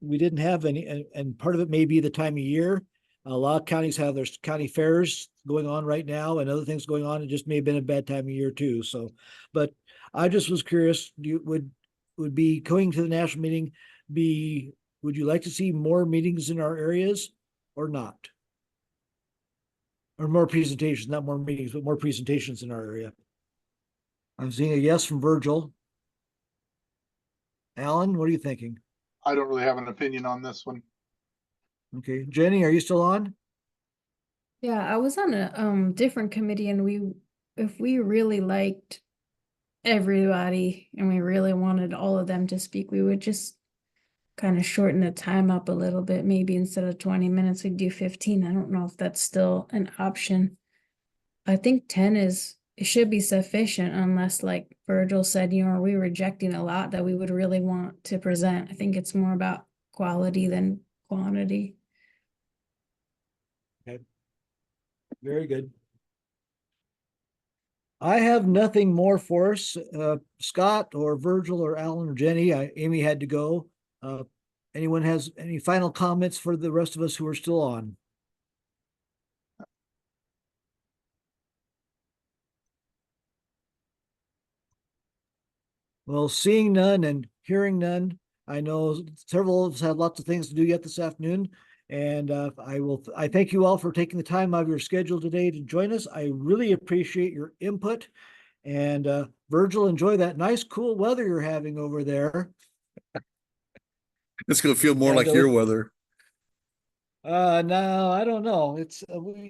Speaker 1: we didn't have any. And part of it may be the time of year. A lot of counties have their county fairs going on right now, and other things going on. It just may have been a bad time of year too. So, but I just was curious. Would be going to the national meeting would you like to see more meetings in our areas or not? Or more presentations, not more meetings, but more presentations in our area? I'm seeing a yes from Virgil. Alan, what are you thinking?
Speaker 5: I don't really have an opinion on this one.
Speaker 1: Okay, Jenny, are you still on?
Speaker 6: Yeah, I was on a different committee, and if we really liked everybody and we really wanted all of them to speak, we would just kind of shorten the time up a little bit. Maybe instead of 20 minutes, we'd do 15. I don't know if that's still an option. I think 10 it should be sufficient, unless, like Virgil said, are we rejecting a lot that we would really want to present? I think it's more about quality than quantity.
Speaker 1: Okay. Very good. I have nothing more for us. Scott or Virgil or Alan or Jenny, Amy had to go. Anyone has any final comments for the rest of us who are still on? Well, seeing none and hearing none, I know several of us have lots of things to do yet this afternoon. And I thank you all for taking the time out of your schedule today to join us. I really appreciate your input. And Virgil, enjoy that nice cool weather you're having over there.
Speaker 4: It's going to feel more
Speaker 1: And,
Speaker 4: like your weather.
Speaker 1: No, I don't know. It's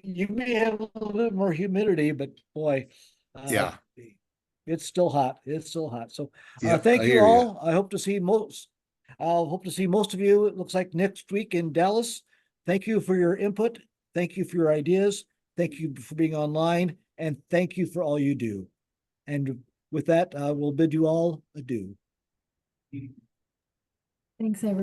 Speaker 1: you may have a little bit more humidity, but boy,
Speaker 4: Yeah.
Speaker 1: it's still hot. It's still hot. So
Speaker 4: Yeah,
Speaker 1: thank
Speaker 4: I
Speaker 1: you
Speaker 4: hear ya.
Speaker 1: all. I'll hope to see most of you, it looks like next week in Dallas. Thank you for your input. Thank you for your ideas. Thank you for being online, and thank you for all you do. And with that, we'll bid you all adieu.
Speaker 6: Thanks, everyone.